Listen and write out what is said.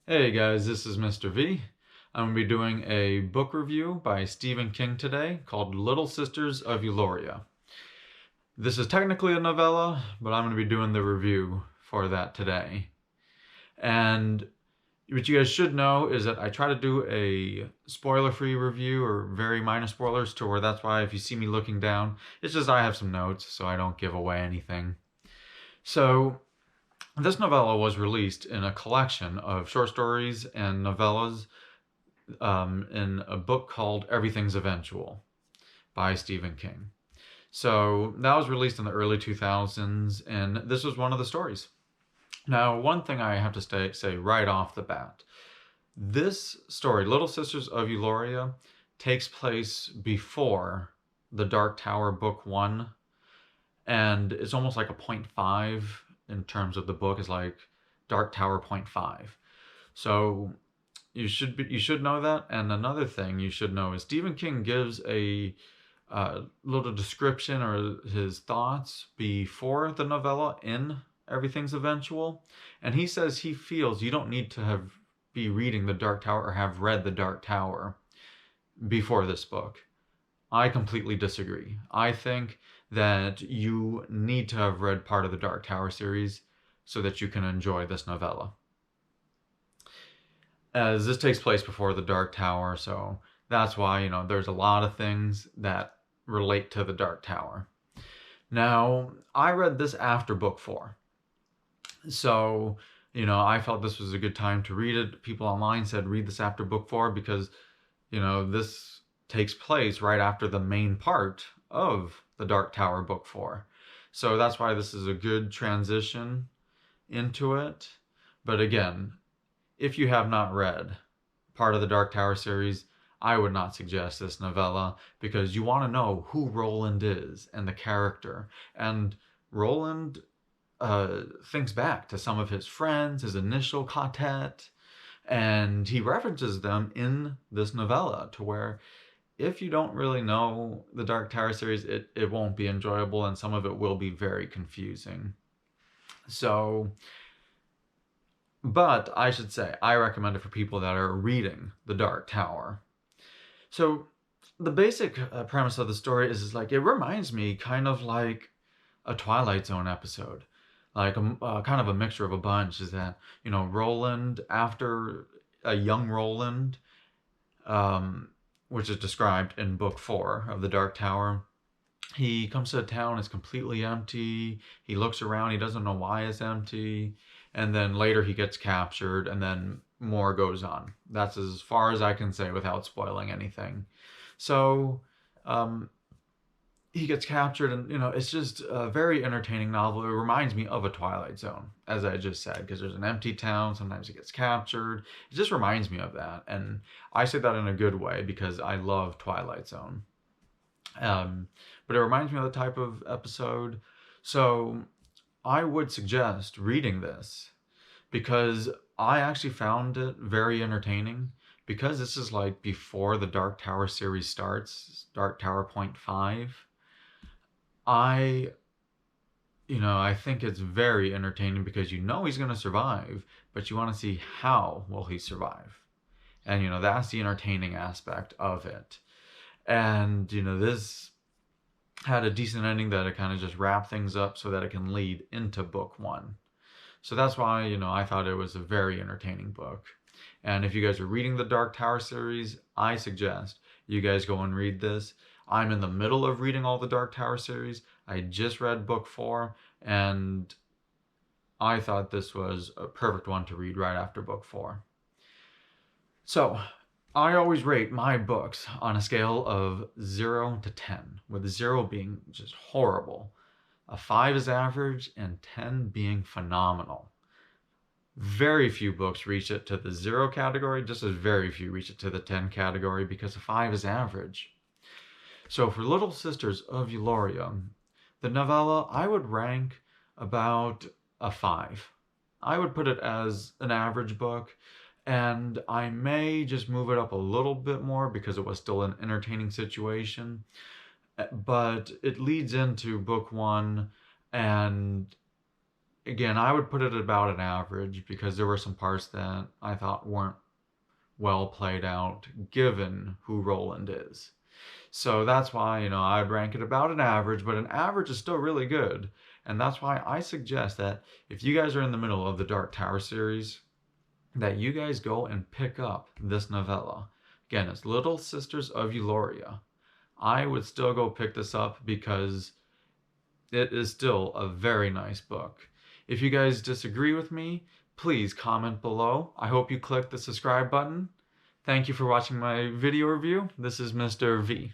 Hey guys, this is Mr. V. I'm going to be doing a book review by Stephen King today called Little Sisters of Eluria. This is technically a novella, but I'm going to be doing the review for that today. And what you guys should know is that I try to do a spoiler-free review or very minor spoilers to where that's why if you see me looking down, it's just I have some notes so I don't give away anything. So this novella was released in a collection of short stories and novellas in a book called Everything's Eventual by Stephen King. So that was released in the early 2000s, and this was one of the stories. Now, one thing I have to say right off the bat, this story, Little Sisters of Eluria, takes place before the Dark Tower Book 1, and it's almost like a 0.5 in terms of the book is like Dark Tower 0.5. So you should know that. And another thing you should know is Stephen King gives a little description or his thoughts before the novella in Everything's Eventual, and he says he feels you don't need to be reading The Dark Tower or have read The Dark Tower before this book. I completely disagree. I think that you need to have read part of the Dark Tower series so that you can enjoy this novella, as this takes place before the Dark Tower, so that's why, there's a lot of things that relate to the Dark Tower. Now, I read this after book 4. So, I felt this was a good time to read it. People online said read this after book 4 because, this takes place right after the main part of the Dark Tower book 4. So that's why this is a good transition into it. But again, if you have not read part of the Dark Tower series, I would not suggest this novella because you want to know who Roland is and the character. And Roland thinks back to some of his friends, his initial quartet, and he references them in this novella to where if you don't really know the Dark Tower series, it won't be enjoyable and some of it will be very confusing. So, but I should say, I recommend it for people that are reading The Dark Tower. So, the basic premise of the story is like, it reminds me kind of like a Twilight Zone episode. Like kind of a mixture of a bunch is that, Roland, after a young Roland, which is described in book 4 of The Dark Tower, he comes to a town, it's completely empty. He looks around, he doesn't know why it's empty. And then later he gets captured, and then more goes on. That's as far as I can say without spoiling anything. So, he gets captured, and it's just a very entertaining novel. It reminds me of a Twilight Zone, as I just said, because there's an empty town. Sometimes he gets captured. It just reminds me of that, and I say that in a good way because I love Twilight Zone. But it reminds me of the type of episode. So I would suggest reading this because I actually found it very entertaining. Because this is like before the Dark Tower series starts, Dark Tower 0.5, I I think it's very entertaining because he's going to survive, but you want to see how will he survive. And that's the entertaining aspect of it. And this had a decent ending that it kind of just wrapped things up so that it can lead into book 1. So that's why, I thought it was a very entertaining book. And if you guys are reading the Dark Tower series, I suggest you guys go and read this. I'm in the middle of reading all the Dark Tower series. I just read book 4, and I thought this was a perfect one to read right after book 4. So, I always rate my books on a scale of 0 to 10, with 0 being just horrible, a 5 is average, and 10 being phenomenal. Very few books reach it to the 0 category, just as very few reach it to the 10 category because a 5 is average. So for Little Sisters of Eluria, the novella I would rank about a 5. I would put it as an average book, and I may just move it up a little bit more because it was still an entertaining situation. But it leads into book 1, and Again, I would put it about an average because there were some parts that I thought weren't well played out given who Roland is. So that's why, I'd rank it about an average, but an average is still really good. And that's why I suggest that if you guys are in the middle of the Dark Tower series, that you guys go and pick up this novella. Again, it's Little Sisters of Eluria. I would still go pick this up because it is still a very nice book. If you guys disagree with me, please comment below. I hope you click the subscribe button. Thank you for watching my video review. This is Mr. V.